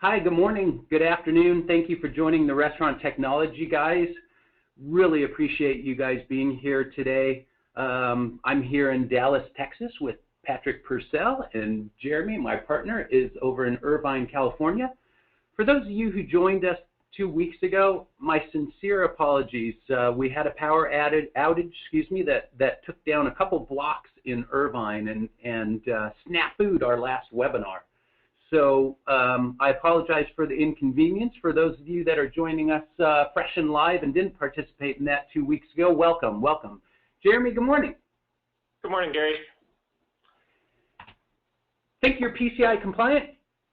Hi, good morning, good afternoon. Thank you for joining the Restaurant Technology guys. Really appreciate you guys being here today. I'm here in Dallas, Texas with Patrick Purcell, and Jeremy, my partner, is over in Irvine, California. For those of you who joined us 2 weeks ago, my sincere apologies. We had a power outage, that took down a couple blocks in Irvine and snafu'd our last webinar. So I apologize for the inconvenience. For those of you that are joining us fresh and live and didn't participate in that 2 weeks ago, welcome, welcome. Jeremy, good morning. Good morning, Gary. Think you're PCI compliant?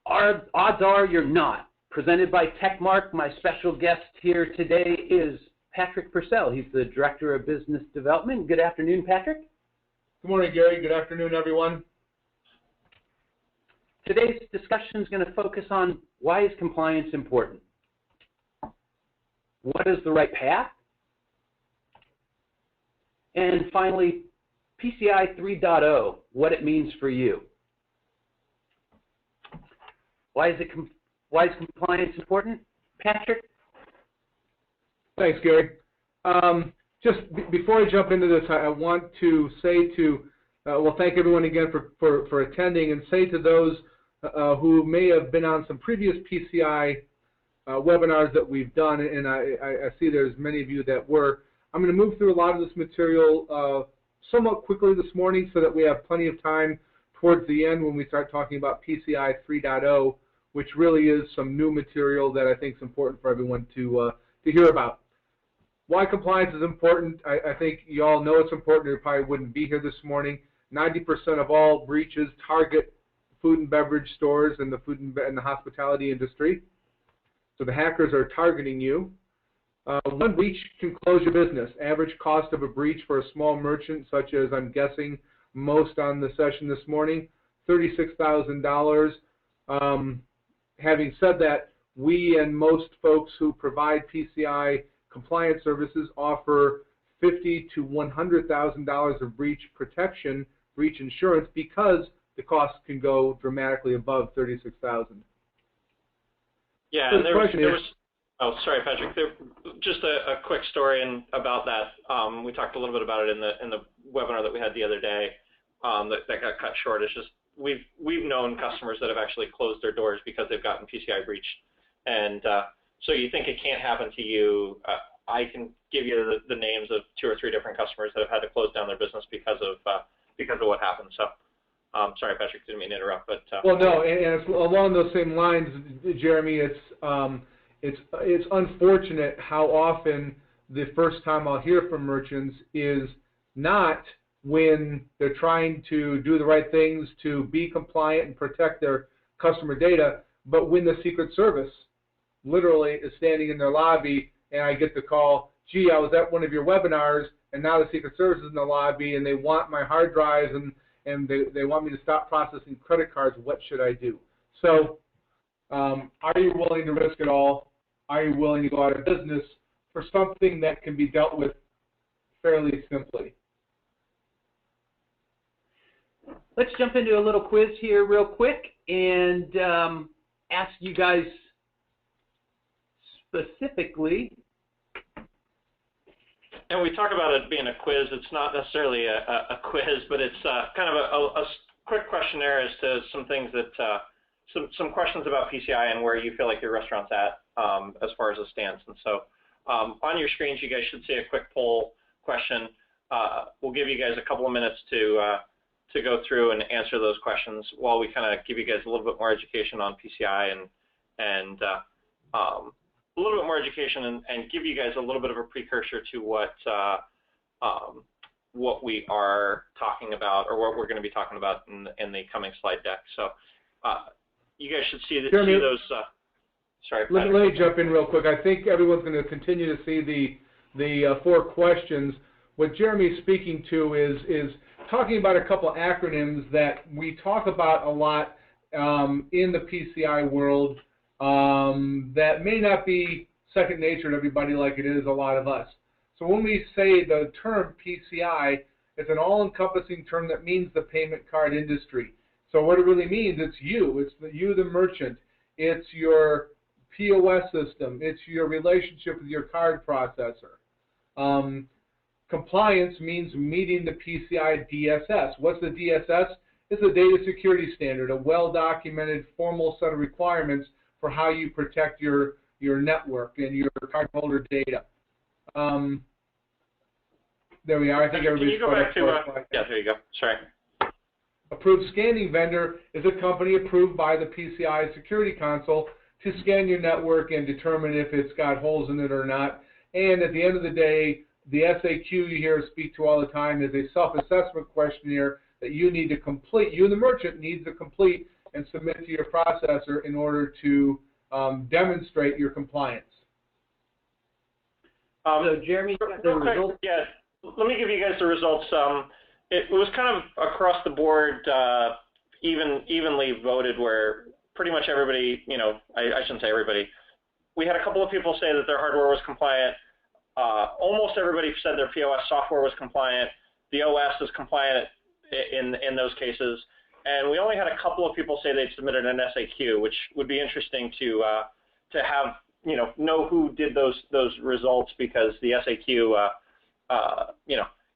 Odds are you're not. Presented by Tekmark, my special guest here today is Patrick Purcell. He's the Director of Business Development. Good afternoon, Patrick. Good morning, Gary. Good afternoon, everyone. Today's discussion is going to focus on why is compliance important? What is the right path? And finally, PCI 3.0, what it means for you. Why is compliance important? Patrick? Thanks, Gary. Just before I jump into this, I want to say thank everyone again for attending, and say to those who may have been on some previous PCI webinars that we've done, and I see there's many of you that were. I'm going to move through a lot of this material somewhat quickly this morning so that we have plenty of time towards the end when we start talking about PCI 3.0, which really is some new material that I think is important for everyone to hear about. Why compliance is important, I think you all know it's important, or you probably wouldn't be here this morning. 90% of all breaches target food and beverage stores and the hospitality industry. So the hackers are targeting you. One breach can close your business. Average cost of a breach for a small merchant, such as I'm guessing most on the session this morning, $36,000. Having said that, we and most folks who provide PCI compliance services offer $50,000 to $100,000 of breach protection, breach insurance, because the costs can go dramatically above $36,000. Yeah, so and there was oh, sorry, Patrick. Just a quick story about that. We talked a little bit about it in the webinar that we had the other day. That got cut short. It's just we've known customers that have actually closed their doors because they've gotten PCI breached, and so you think it can't happen to you. I can give you the names of 2 or 3 different customers that have had to close down their business because of what happened. So, sorry, Patrick, didn't mean to interrupt, but well, no, and it's along those same lines, Jeremy. It's unfortunate how often the first time I'll hear from merchants is not when they're trying to do the right things to be compliant and protect their customer data, but when the Secret Service literally is standing in their lobby and I get the call, gee, I was at one of your webinars and now the Secret Service is in the lobby and they want my hard drives and they want me to stop processing credit cards. What should I do? So are you willing to risk it all? Are you willing to go out of business for something that can be dealt with fairly simply? Let's jump into a little quiz here real quick and ask you guys specifically. And we talk about it being a quiz. It's not necessarily a quiz, but it's kind of a quick questionnaire as to some things that some questions about PCI and where you feel like your restaurant's at as far as it stands. And so on your screens, you guys should see a quick poll question. We'll give you guys a couple of minutes to go through and answer those questions while we kind of give you guys a little bit more education on PCI and a little bit more education and give you guys a little bit of a precursor to what we are talking about, or what we're going to be talking about in the coming slide deck. So you guys should see those. Sorry, let me jump in real quick. I think everyone's going to continue to see the 4 questions. What Jeremy's speaking to is talking about a couple acronyms that we talk about a lot in the PCI world that may not be second nature to everybody like it is a lot of us. So when we say the term PCI, it's an all-encompassing term that means the payment card industry. So what it really means, it's you, the merchant. it's your POS system, it's your relationship with your card processor. Compliance means meeting the PCI DSS. What's the DSS? It's a data security standard, a well-documented formal set of requirements for how you protect your network and your cardholder data. There we are. I think everybody's. Can you go back to? Yeah, there you go. Sorry. Approved scanning vendor is a company approved by the PCI Security Council to scan your network and determine if it's got holes in it or not. And at the end of the day, the SAQ you hear us speak to all the time is a self-assessment questionnaire that you need to complete. You, the merchant, needs to complete and submit to your processor in order to demonstrate your compliance. So, Jeremy, the results. Yeah, let me give you guys the results. It was kind of across the board, evenly voted, where pretty much everybody, I shouldn't say everybody. We had a couple of people say that their hardware was compliant. Almost everybody said their POS software was compliant. The OS is compliant in those cases. And we only had a couple of people say they'd submitted an SAQ, which would be interesting to have, know who did those results, because the SAQ,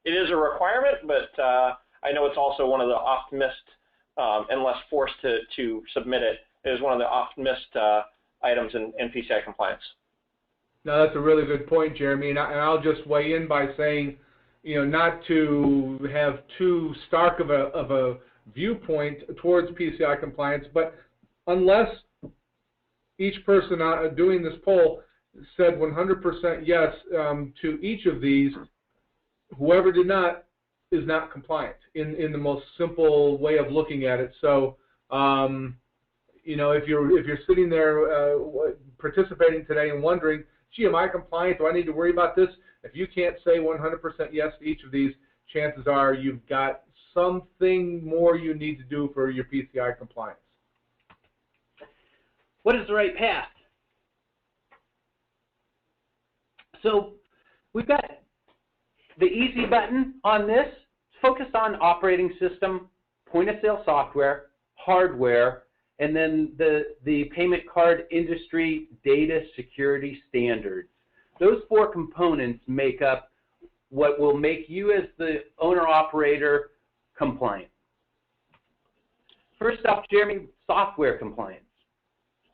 it is a requirement, but I know it's also one of the oft missed, unless forced to submit it, it is one of the oft missed items in PCI compliance. No, that's a really good point, Jeremy, and I'll just weigh in by saying, not to have too stark of a viewpoint towards PCI compliance, but unless each person doing this poll said 100% yes to each of these, whoever did not is not compliant in the most simple way of looking at it. So, if you're sitting there participating today and wondering, gee, am I compliant? Do I need to worry about this? If you can't say 100% yes to each of these, chances are you've got something more you need to do for your PCI compliance. What is the right path? So we've got the easy button on this, focused on operating system, point-of-sale software, hardware, and then the payment card industry data security standards. Those four components make up what will make you as the owner-operator compliant. First up, Jeremy, software compliance.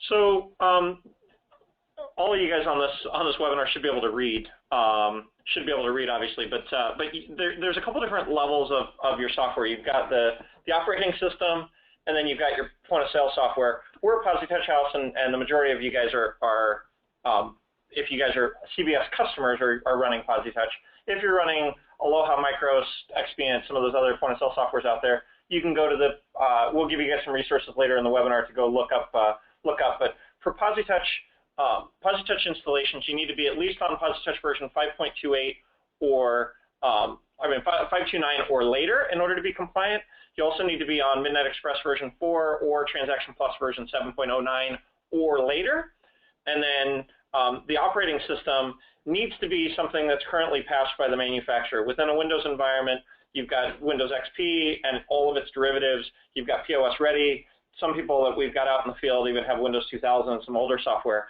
So all of you guys on this webinar should be able to read. Obviously, but there's a couple different levels of your software. You've got the operating system, and then you've got your point-of-sale software. We're a PosiTouch house, and the majority of you guys are if you guys are CBS customers, are running PosiTouch. If you're running Aloha, Micros, Expient, some of those other point-of-sale softwares out there, you can go to the. We'll give you guys some resources later in the webinar to go look up. But for PosiTouch installations, you need to be at least on PosiTouch version 5.28 or 5.29 or later in order to be compliant. You also need to be on Midnight Express version 4 or Transaction Plus version 7.09 or later. And then the operating system needs to be something that's currently passed by the manufacturer. Within a Windows environment, you've got Windows XP and all of its derivatives. You've got POS ready. Some people that we've got out in the field even have Windows 2000 and some older software.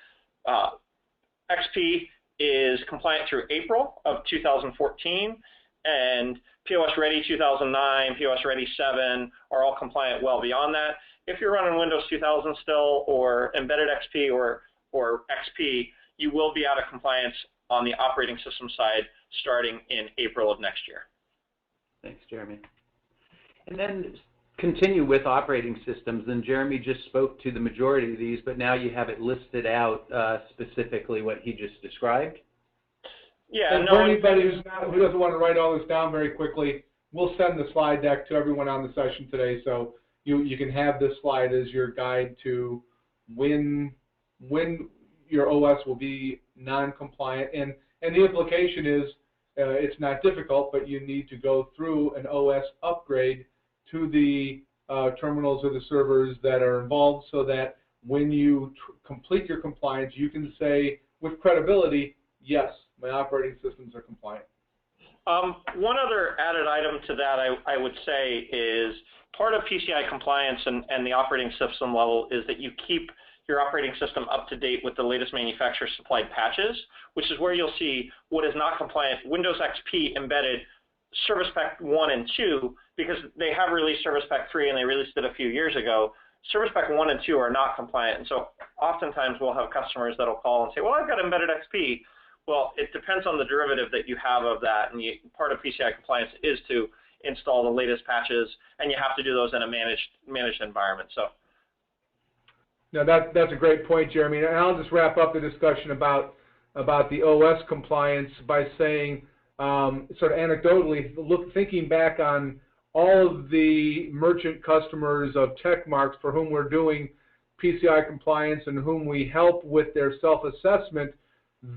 XP is compliant through April of 2014, and POS Ready 2009, POS Ready 7 are all compliant well beyond that. If you're running Windows 2000 still, or Embedded XP or XP, you will be out of compliance on the operating system side starting in April of next year. Thanks, Jeremy. And then continue with operating systems, and Jeremy just spoke to the majority of these, but now you have it listed out specifically what he just described. Yeah, and for anybody who doesn't want to write all this down very quickly, we'll send the slide deck to everyone on the session today, so you can have this slide as your guide to when your OS will be non-compliant. And the implication is it's not difficult, but you need to go through an OS upgrade to the terminals or the servers that are involved, so that when you complete your compliance, you can say with credibility, yes, my operating systems are compliant. One other added item to that I would say is part of PCI compliance and the operating system level is that you keep your operating system up to date with the latest manufacturer supplied patches, which is where you'll see what is not compliant, Windows XP embedded Service Pack 1 and 2, because they have released Service Pack 3 and they released it a few years ago. Service Pack 1 and 2 are not compliant, and so oftentimes we'll have customers that'll call and say, well, I've got embedded XP. Well, it depends on the derivative that you have of that, and part of PCI compliance is to install the latest patches, and you have to do those in a managed environment. So, now that's a great point, Jeremy. And I'll just wrap up the discussion about the OS compliance by saying, sort of anecdotally, thinking back on all of the merchant customers of Tekmark for whom we're doing PCI compliance and whom we help with their self-assessment,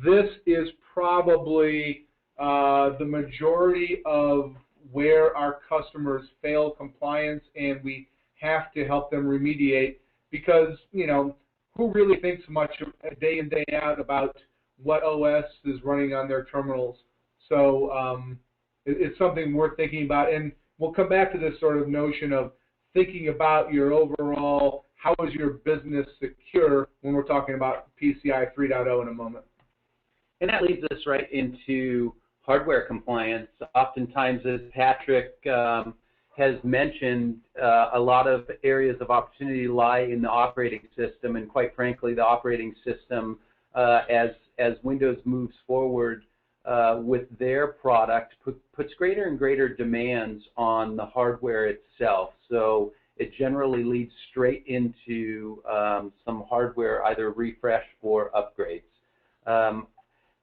this is probably the majority of where our customers fail compliance, and we have to help them remediate because, you know, who really thinks much day in, day out about what OS is running on their terminals? So it's something worth thinking about, and we'll come back to this sort of notion of thinking about your overall, how is your business secure when we're talking about PCI 3.0 in a moment. And that leads us right into hardware compliance. Oftentimes, as Patrick has mentioned, a lot of areas of opportunity lie in the operating system, and quite frankly, the operating system, as Windows moves forward with their product, puts greater and greater demands on the hardware itself. So it generally leads straight into some hardware, either refresh or upgrades.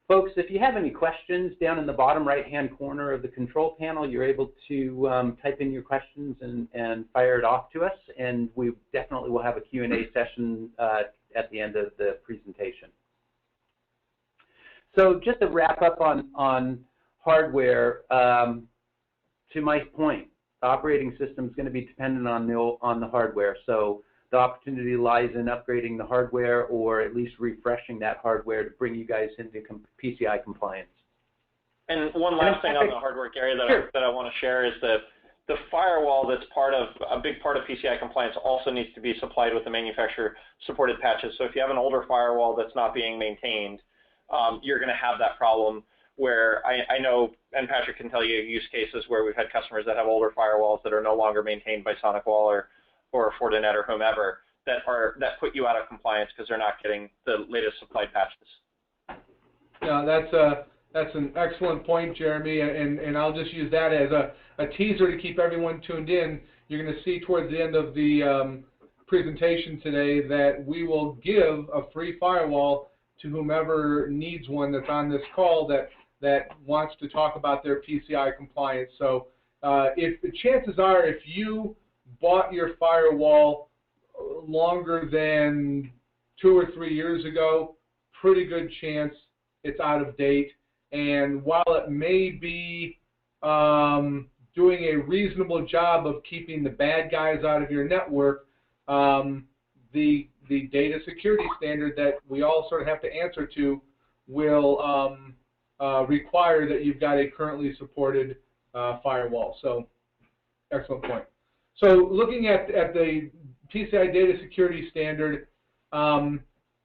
Folks, if you have any questions, down in the bottom right-hand corner of the control panel, you're able to type in your questions and fire it off to us, and we definitely will have a Q&A session at the end of the presentation. So just to wrap up on hardware, to my point, the operating system is going to be dependent on the hardware. So the opportunity lies in upgrading the hardware or at least refreshing that hardware to bring you guys into PCI compliance. And one last thing on the hardware, Gary, that I want to share is that the firewall that's a big part of PCI compliance also needs to be supplied with the manufacturer-supported patches. So if you have an older firewall that's not being maintained, you're going to have that problem where I know, and Patrick can tell you use cases where we've had customers that have older firewalls that are no longer maintained by SonicWall or Fortinet or whomever that put you out of compliance because they're not getting the latest supplied patches. Yeah, that's an excellent point, Jeremy, and I'll just use that as a teaser to keep everyone tuned in. You're going to see towards the end of the presentation today that we will give a free firewall to whomever needs one that's on this call that wants to talk about their PCI compliance. So if the chances are, if you bought your firewall longer than 2 or 3 years ago, pretty good chance it's out of date. And while it may be doing a reasonable job of keeping the bad guys out of your network, the data security standard that we all sort of have to answer to will require that you've got a currently supported firewall. So, excellent point. So, looking at the PCI data security standard,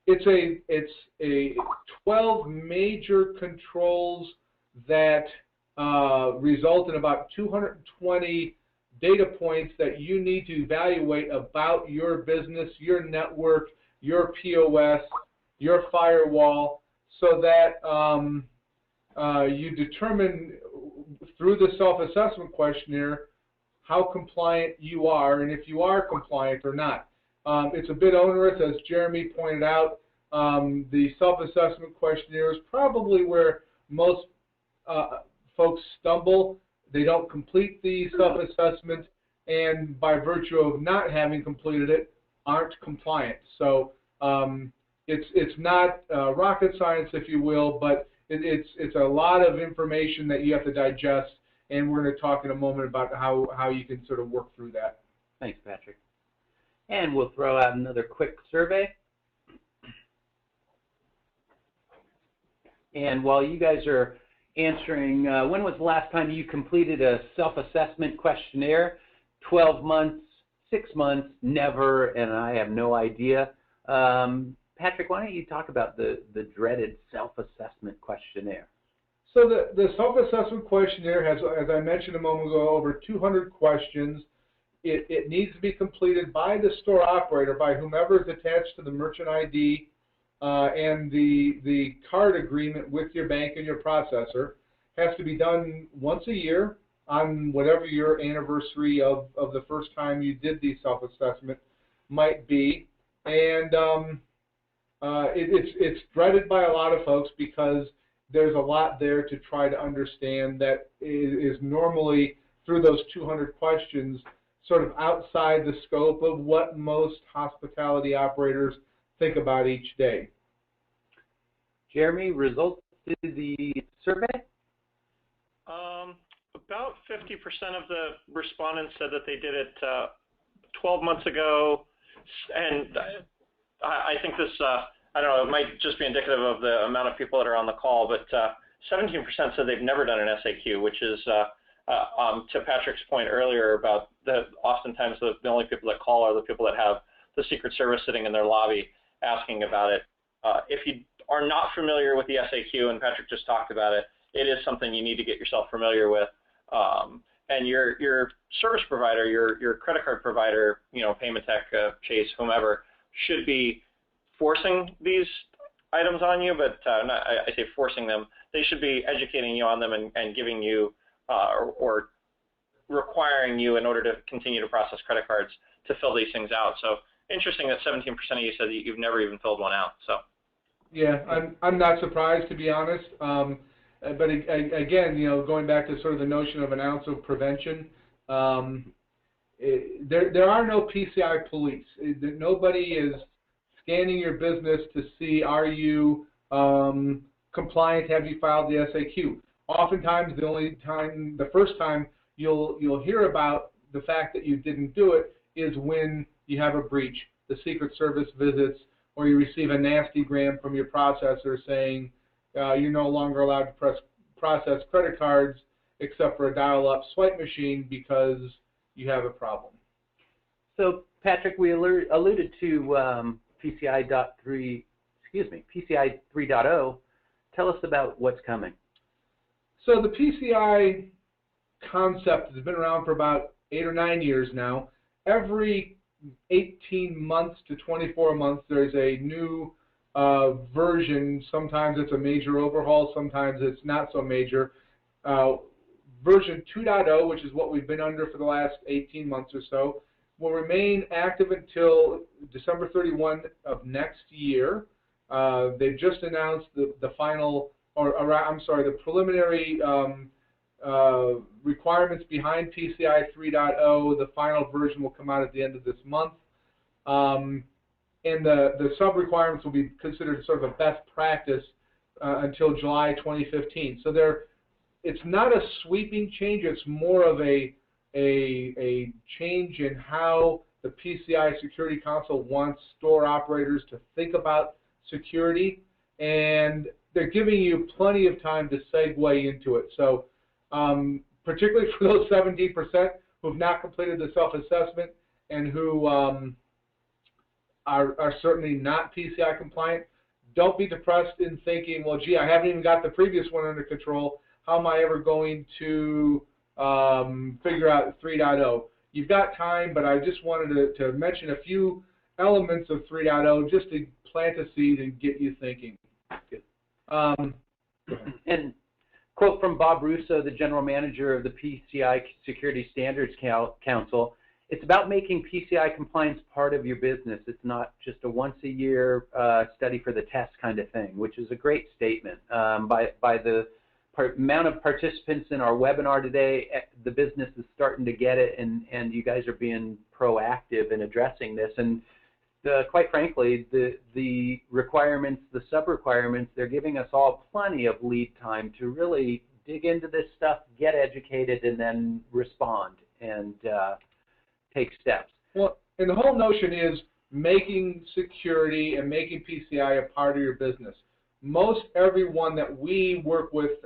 it's a 12 major controls that result in about 220 data points that you need to evaluate about your business, your network, your POS, your firewall, so that you determine through the self-assessment questionnaire how compliant you are and if you are compliant or not. It's a bit onerous, as Jeremy pointed out. The self-assessment questionnaire is probably where most folks stumble. They don't complete the self-assessment, and by virtue of not having completed it, aren't compliant. So it's not rocket science, if you will, but it's a lot of information that you have to digest, and we're going to talk in a moment about how you can sort of work through that. Thanks, Patrick. And we'll throw out another quick survey. And while you guys are answering, when was the last time you completed a self-assessment questionnaire? 12 months, 6 months, never, and I have no idea. Patrick, why don't you talk about the dreaded self-assessment questionnaire? So the self-assessment questionnaire has, as I mentioned a moment ago, over 200 questions. It needs to be completed by the store operator, by whomever is attached to the merchant ID and the card agreement with your bank and your processor. Has to be done once a year on whatever your anniversary of the first time you did the self-assessment might be. And it's dreaded by a lot of folks because there's a lot there to try to understand that is normally, through those 200 questions, sort of outside the scope of what most hospitality operators think about each day. Jeremy, results to the survey? About 50% of the respondents said that they did it 12 months ago, and I think this, I don't know, it might just be indicative of the amount of people that are on the call, but 17% said they've never done an SAQ, which is, to Patrick's point earlier about oftentimes the only people that call are the people that have the Secret Service sitting in their lobby asking about it. If you are not familiar with the SAQ, and Patrick just talked about it, it is something you need to get yourself familiar with. And your service provider, your credit card provider, Payment Tech, Chase, whomever, should be forcing these items on you, but I say forcing them. They should be educating you on them and giving you or requiring you in order to continue to process credit cards to fill these things out. So interesting that 17% of you said that you've never even filled one out. So yeah, I'm not surprised, to be honest. But again, going back to sort of the notion of an ounce of prevention, there are no PCI police. Nobody is scanning your business to see, are you compliant, have you filed the SAQ. Oftentimes, the first time you'll hear about the fact that you didn't do it is when you have a breach, the Secret Service visits, or you receive a nasty gram from your processor saying you're no longer allowed to process credit cards except for a dial-up swipe machine because you have a problem. So, Patrick, we alluded to PCI 3.0. Tell us about what's coming. So the PCI concept has been around for about 8 or 9 years now. Every 18 months to 24 months, there's a new version. Sometimes it's a major overhaul, sometimes it's not so major. Version 2.0, which is what we've been under for the last 18 months or so, will remain active until December 31 of next year. They've just announced the final, the preliminary requirements behind PCI 3.0. The final version will come out at the end of this month. And the sub-requirements will be considered sort of a best practice until July 2015. So it's not a sweeping change. It's more of a change in how the PCI Security Council wants store operators to think about security, and they're giving you plenty of time to segue into it. So particularly for those 17% who have not completed the self-assessment and who are certainly not PCI compliant, don't be depressed in thinking, well, gee, I haven't even got the previous one under control. How am I ever going to figure out 3.0? You've got time, but I just wanted to mention a few elements of 3.0 just to plant a seed and get you thinking. And quote from Bob Russo, the general manager of the PCI Security Standards Council, it's about making PCI compliance part of your business. It's not just a once-a-year study for the test kind of thing, which is a great statement. By the amount of participants in our webinar today, the business is starting to get it, and you guys are being proactive in addressing this. And quite frankly, the requirements, the sub-requirements, they're giving us all plenty of lead time to really dig into this stuff, get educated, and then respond and take steps. Well, and the whole notion is making security and making PCI a part of your business. Most everyone that we work with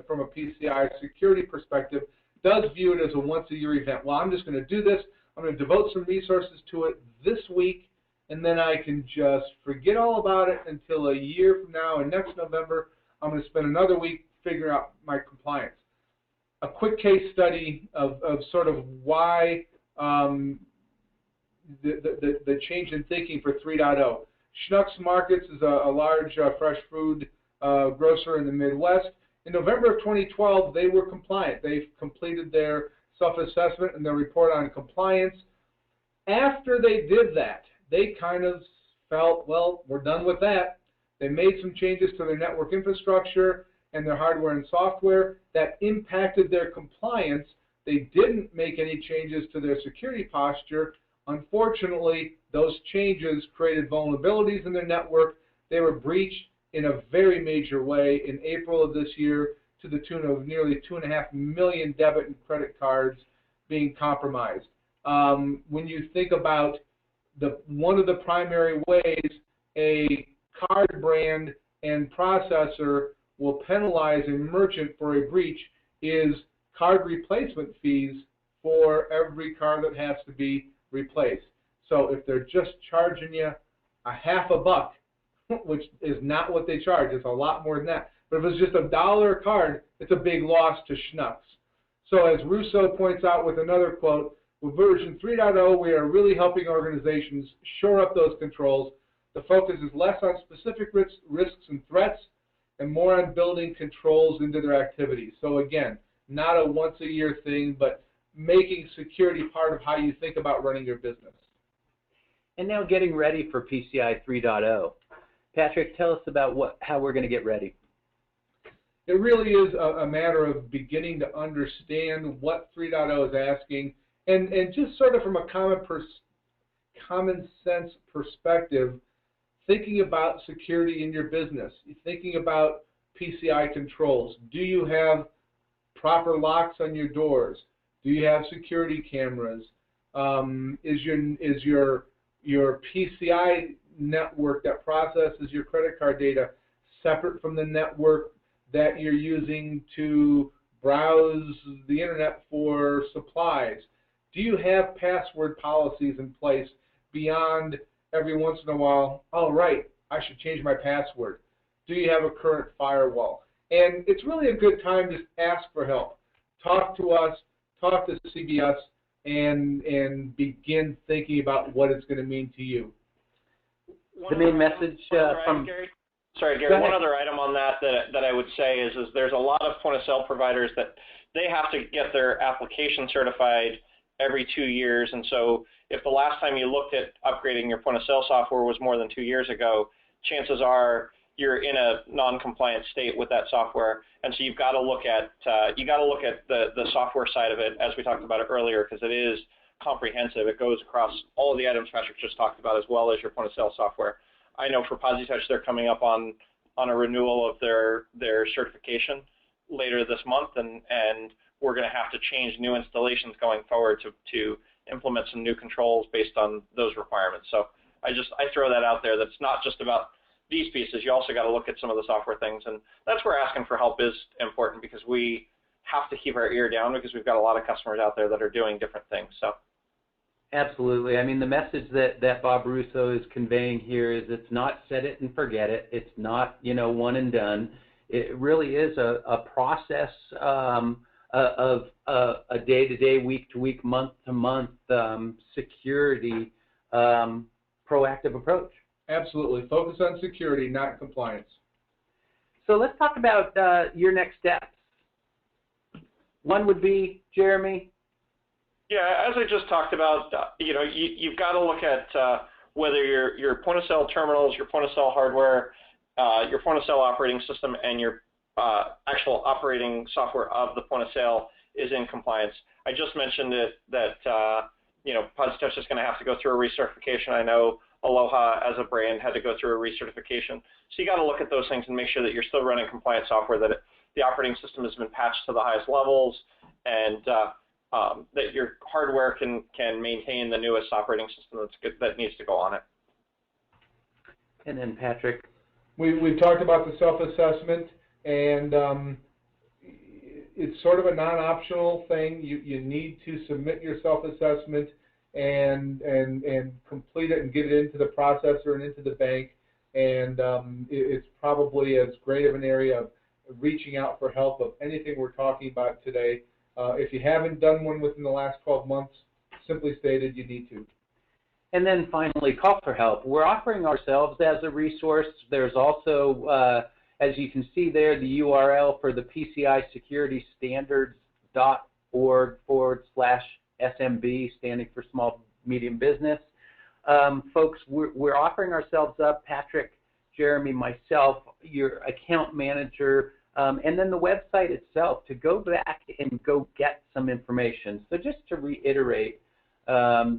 from a PCI security perspective does view it as a once-a-year event. Well, I'm just going to do this. I'm going to devote some resources to it this week, and then I can just forget all about it until a year from now, and next November, I'm going to spend another week figuring out my compliance. A quick case study of sort of why the change in thinking for 3.0. Schnucks Markets is a large fresh food grocer in the Midwest. In November of 2012, they were compliant. They've completed their self-assessment and their report on compliance. After they did that, they kind of felt, well, we're done with that. They made some changes to their network infrastructure and their hardware and software that impacted their compliance. They didn't make any changes to their security posture. Unfortunately, those changes created vulnerabilities in their network. They were breached in a very major way in April of this year to the tune of nearly 2.5 million debit and credit cards being compromised. When you think about one of the primary ways a card brand and processor will penalize a merchant for a breach is card replacement fees for every card that has to be replaced. So if they're just charging you $0.50, which is not what they charge, it's a lot more than that. But if it's just $1 a card, it's a big loss to Schnucks. So as Russo points out with another quote, with version 3.0, we are really helping organizations shore up those controls. The focus is less on specific risks and threats and more on building controls into their activities. So again, not a once-a-year thing, but making security part of how you think about running your business. And now getting ready for PCI 3.0. Patrick, tell us about how we're going to get ready. It really is a matter of beginning to understand what 3.0 is asking, and just sort of from a common sense perspective, thinking about security in your business, thinking about PCI controls. Do you have proper locks on your doors? Do you have security cameras? Is your PCI network that processes your credit card data separate from the network that you're using to browse the internet for supplies? Do you have password policies in place beyond every once in a while, oh, right, I should change my password? Do you have a current firewall? And it's really a good time to ask for help. Talk to us, talk to CBS, and begin thinking about what it's going to mean to you. The main message from... Sorry, Gary, one other item on that I would say is there's a lot of point-of-sale providers that they have to get their application certified every 2 years, and so if the last time you looked at upgrading your point-of-sale software was more than 2 years ago, chances are you're in a non-compliant state with that software, and so you've got to look at the software side of it, as we talked about it earlier, because it is comprehensive. It goes across all of the items Patrick just talked about, as well as your point-of-sale software. I know for PosiTouch they're coming up on a renewal of their certification later this month, and we're going to have to change new installations going forward to implement some new controls based on those requirements. So I throw that out there. That's not just about these pieces. You also got to look at some of the software things, and that's where asking for help is important, because we have to keep our ear down, because we've got a lot of customers out there that are doing different things. So. Absolutely. I mean, the message that Bob Russo is conveying here is it's not set it and forget it. It's not, one and done. It really is a process of a day-to-day, week-to-week, month-to-month security proactive approach. Absolutely. Focus on security, not compliance. So let's talk about your next steps. One would be, Jeremy? Yeah, as I just talked about, you've got to look at whether your point-of-sale terminals, your point-of-sale hardware, your point-of-sale operating system, and your actual operating software of the point-of-sale is in compliance. I just mentioned that PosiTouch is going to have to go through a recertification. I know Aloha as a brand had to go through a recertification. So you got to look at those things and make sure that you're still running compliant software, that the operating system has been patched to the highest levels, and that your hardware can maintain the newest operating system that needs to go on it. And then Patrick? We've talked about the self-assessment, and it's sort of a non-optional thing. You need to submit your self-assessment and complete it and get it into the processor and into the bank. And it's probably as great of an area of reaching out for help of anything we're talking about today. If you haven't done one within the last 12 months, simply stated, you need to. And then finally, call for help. We're offering ourselves as a resource. There's also, as you can see there, the URL for the PCI Security Standards.org/SMB, standing for Small Medium Business. Folks, we're offering ourselves up, Patrick, Jeremy, myself, your account manager, and then the website itself, to go back and go get some information. So just to reiterate,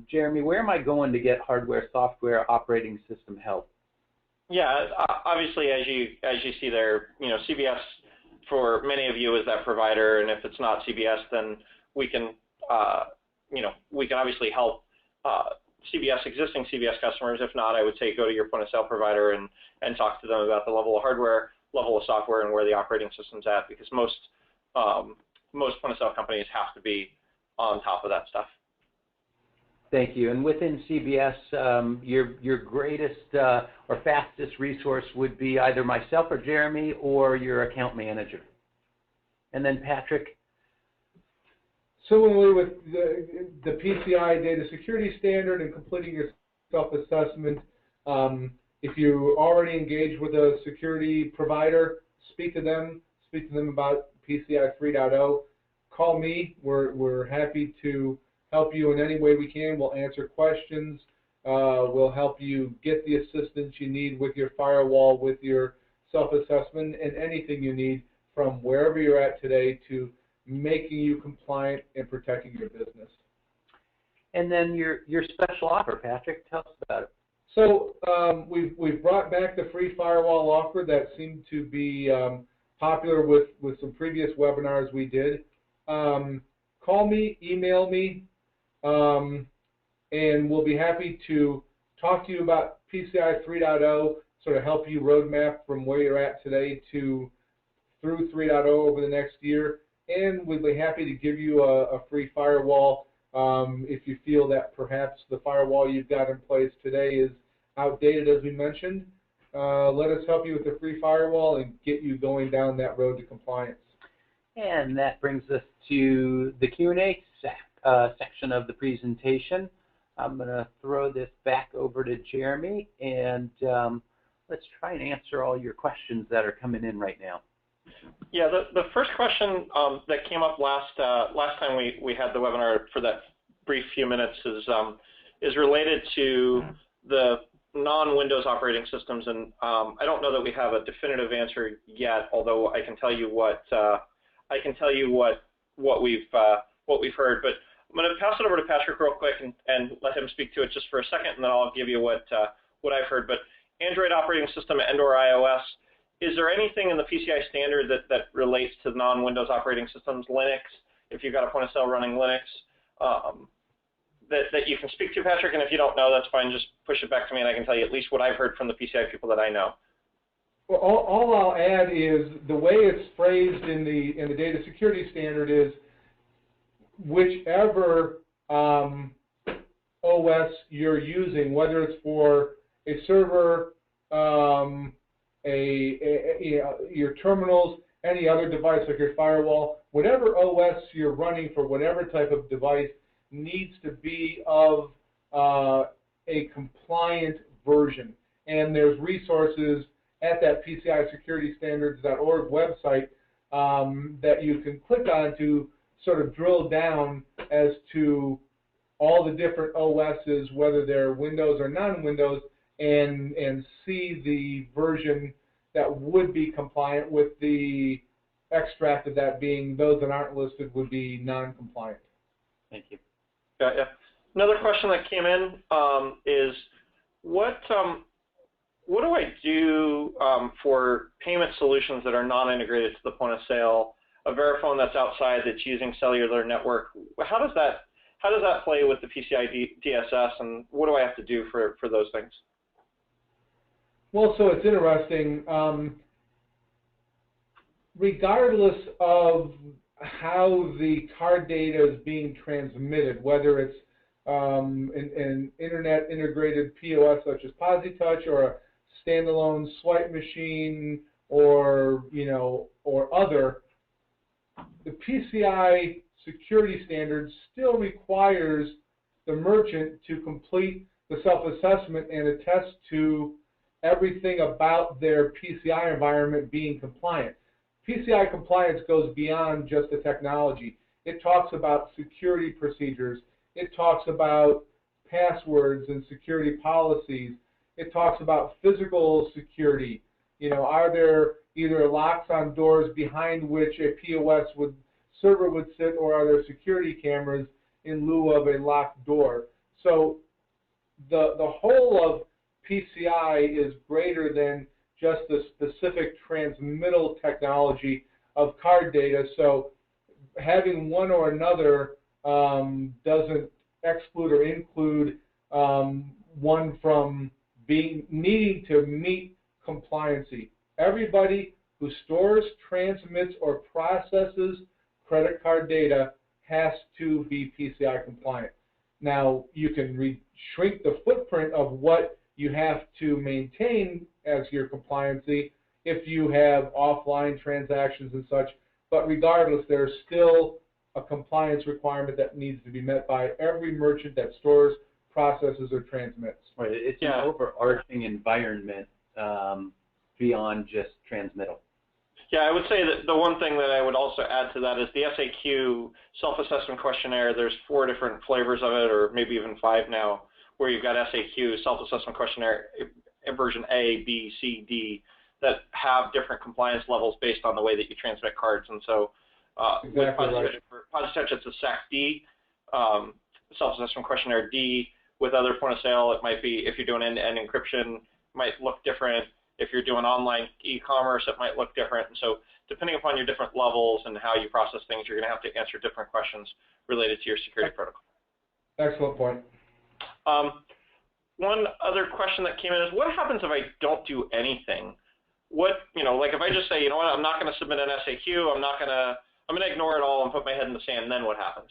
Jeremy, where am I going to get hardware, software, operating system help? Yeah, obviously, as you see there, CBS for many of you is that provider, and if it's not CBS, then we can, we can obviously help existing CBS customers. If not, I would say go to your point of sale provider and talk to them about the level of hardware, level of software, and where the operating system's at, because most point of sale companies have to be on top of that stuff. Thank you. And within CBS, your greatest or fastest resource would be either myself or Jeremy or your account manager. And then Patrick? Similarly with the PCI data security standard and completing your self-assessment, if you already engaged with a security provider, speak to them about PCI 3.0. Call me. We're happy to help you in any way we can. We'll answer questions. We'll help you get the assistance you need with your firewall, with your self-assessment, and anything you need from wherever you're at today to making you compliant and protecting your business. And then your special offer, Patrick, tell us about it. So we've brought back the free firewall offer that seemed to be popular with some previous webinars we did. Call me, email me, and we'll be happy to talk to you about PCI 3.0, sort of help you roadmap from where you're at today through 3.0 over the next year. And we'd be happy to give you a free firewall if you feel that perhaps the firewall you've got in place today is outdated, as we mentioned. Let us help you with the free firewall and get you going down that road to compliance. And that brings us to the Q&A section of the presentation. I'm going to throw this back over to Jeremy, and let's try and answer all your questions that are coming in right now. Yeah, the first question that came up last time we had the webinar for that brief few minutes is related to the non-Windows operating systems, and I don't know that we have a definitive answer yet. Although I can tell you what we've heard. But I'm going to pass it over to Patrick real quick and let him speak to it just for a second, and then I'll give you what I've heard. But Android operating system and/or iOS. Is there anything in the PCI standard that relates to non-Windows operating systems, Linux, if you've got a point of sale running Linux, that you can speak to, Patrick? And if you don't know, that's fine. Just push it back to me, and I can tell you at least what I've heard from the PCI people that I know. Well, all I'll add is the way it's phrased in the data security standard is whichever OS you're using, whether it's for a server, your terminals, any other device like your firewall, whatever OS you're running for whatever type of device needs to be of a compliant version. And there's resources at that PCI Security Standards.org website that you can click on to sort of drill down as to all the different OSs, whether they're Windows or non-Windows, and see the version that would be compliant, with the extract of that being those that aren't listed would be non-compliant. Thank you. Yeah. Another question that came in is what do I do for payment solutions that are non-integrated to the point of sale? A Verifone that's outside, that's using cellular network. How does that play with the PCI DSS, and what do I have to do for those things? Well, so it's interesting. Regardless of how the card data is being transmitted, whether it's an internet integrated POS such as PosiTouch, or a standalone swipe machine, or or other, the PCI security standard still requires the merchant to complete the self-assessment and attest to everything about their PCI environment being compliant. PCI compliance goes beyond just the technology. It talks about security procedures. It talks about passwords and security policies. It talks about physical security. Are there either locks on doors behind which a POS server would sit, or are there security cameras in lieu of a locked door? So the whole of PCI is greater than just the specific transmittal technology of card data. So having one or another doesn't exclude or include one from needing to meet compliancy. Everybody who stores, transmits, or processes credit card data has to be PCI compliant. Now, you can shrink the footprint of what you have to maintain as your compliancy if you have offline transactions and such, but regardless, there's still a compliance requirement that needs to be met by every merchant that stores, processes, or transmits. Right. It's an overarching environment beyond just transmittal. Yeah, I would say that the one thing that I would also add to that is the SAQ self-assessment questionnaire. There's 4 different flavors of it, or maybe even 5 now, where you've got SAQ self-assessment questionnaire version A, B, C, D, that have different compliance levels based on the way that you transmit cards. And so exactly with PosiTouch, it's a SAC D, self-assessment questionnaire D. With other point of sale, it might be, if you're doing end-to-end encryption, it might look different. If you're doing online e-commerce, it might look different. And so depending upon your different levels and how you process things, you're going to have to answer different questions related to your security protocol. Excellent point. One other question that came in is, what happens if I don't do anything? What, like if I just say, what, I'm not going to submit an SAQ, I'm going to ignore it all and put my head in the sand, then what happens?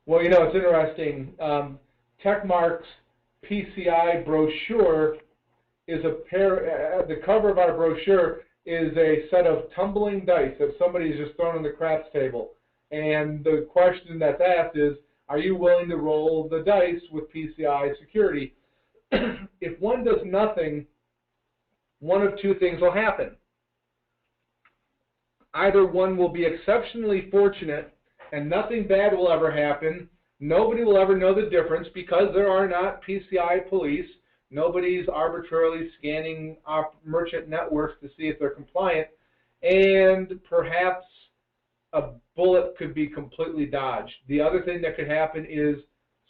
Well, it's interesting. Tekmark's PCI brochure is the cover of our brochure is a set of tumbling dice that somebody's just thrown on the craps table. And the question that's asked is, are you willing to roll the dice with PCI security? If one does nothing, one of 2 things will happen. Either one will be exceptionally fortunate and nothing bad will ever happen. Nobody will ever know the difference because there are not PCI police. Nobody's arbitrarily scanning merchant networks to see if they're compliant. And perhaps a bullet could be completely dodged. The other thing that could happen is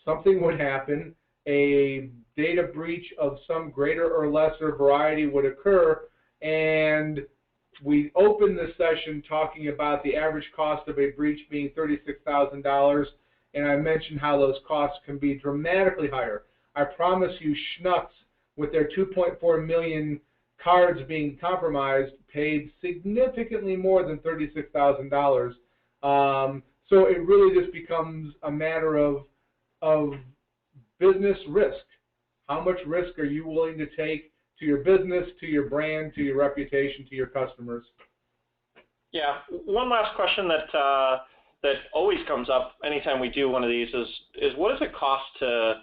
something would happen, a data breach of some greater or lesser variety would occur, and we opened the session talking about the average cost of a breach being $36,000, and I mentioned how those costs can be dramatically higher. I promise you, Schnucks, with their 2.4 million cards being compromised, paid significantly more than $36,000. So it really just becomes a matter of business risk. How much risk are you willing to take to your business, to your brand, to your reputation, to your customers? Yeah. One last question that always comes up anytime we do one of these is what does it cost to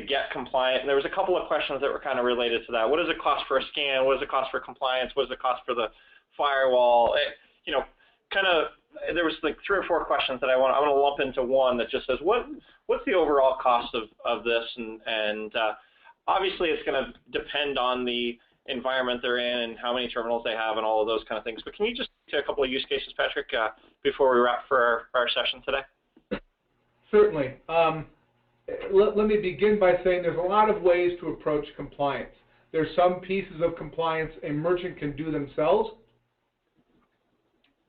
get compliant? And there was a couple of questions that were kind of related to that. What does it cost for a scan? What does it cost for compliance? What does it cost for the firewall? There was like 3 or 4 questions that I want to lump into one that just says, what's the overall cost of this? And obviously it's going to depend on the environment they're in and how many terminals they have and all of those kind of things. But can you just take a couple of use cases, Patrick, before we wrap for our session today? Certainly. Let me begin by saying there's a lot of ways to approach compliance. There's some pieces of compliance a merchant can do themselves.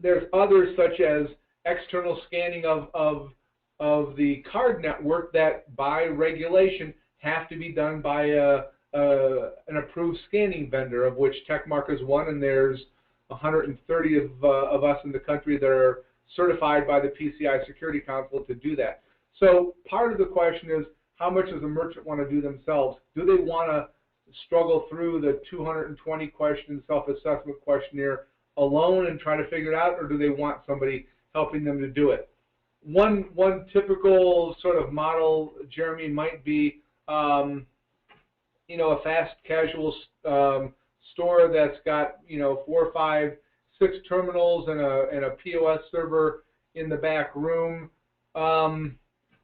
There's others, such as external scanning of the card network that, by regulation, have to be done by an approved scanning vendor, of which Tekmark is one, and there's 130 of us in the country that are certified by the PCI Security Council to do that. So part of the question is, how much does the merchant want to do themselves? Do they want to struggle through the 220 question self-assessment questionnaire alone and try to figure it out, or do they want somebody helping them to do it? One typical sort of model, Jeremy, might be a fast casual store that's got 4, 5, 6 terminals and a POS server in the back room.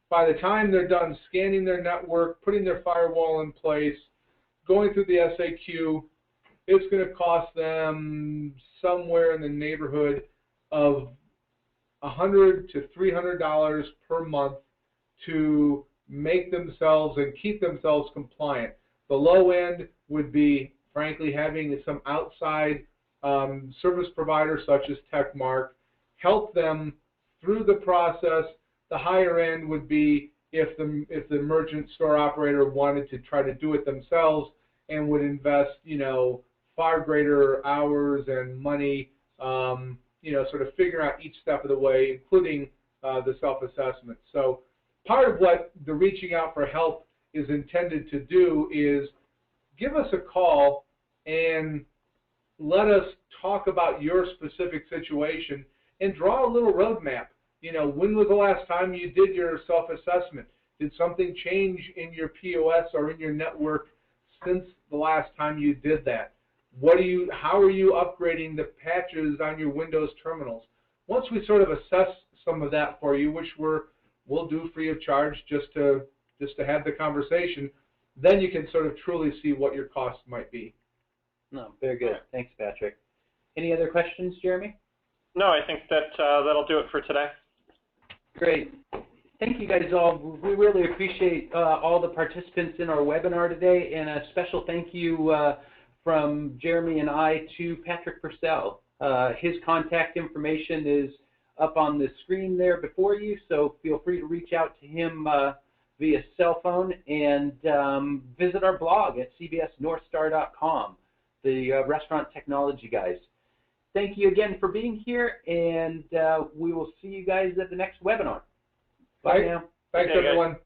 By the time they're done scanning their network, putting their firewall in place, going through the SAQ, it's going to cost them somewhere in the neighborhood of $100 to $300 per month to make themselves and keep themselves compliant. The low end would be, frankly, having some outside service provider such as Tekmark help them through the process. The higher end would be if the merchant store operator wanted to try to do it themselves and would invest, far greater hours and money, sort of figure out each step of the way, including the self-assessment. So part of what the reaching out for help is intended to do is give us a call and let us talk about your specific situation and draw a little roadmap. When was the last time you did your self-assessment? Did something change in your POS or in your network since the last time you did that? How are you upgrading the patches on your Windows terminals? Once we sort of assess some of that for you, which we'll do free of charge just to have the conversation, then you can sort of truly see what your costs might be. No, very good. Thanks, Patrick. Any other questions, Jeremy? No, I think that that'll do it for today. Great. Thank you guys all. We really appreciate all the participants in our webinar today, and a special thank you from Jeremy and I to Patrick Purcell. His contact information is up on the screen there before you, so feel free to reach out to him via cell phone, and visit our blog at cbsnorthstar.com, the restaurant technology guys. Thank you again for being here, and we will see you guys at the next webinar. Bye now. Thanks, everyone.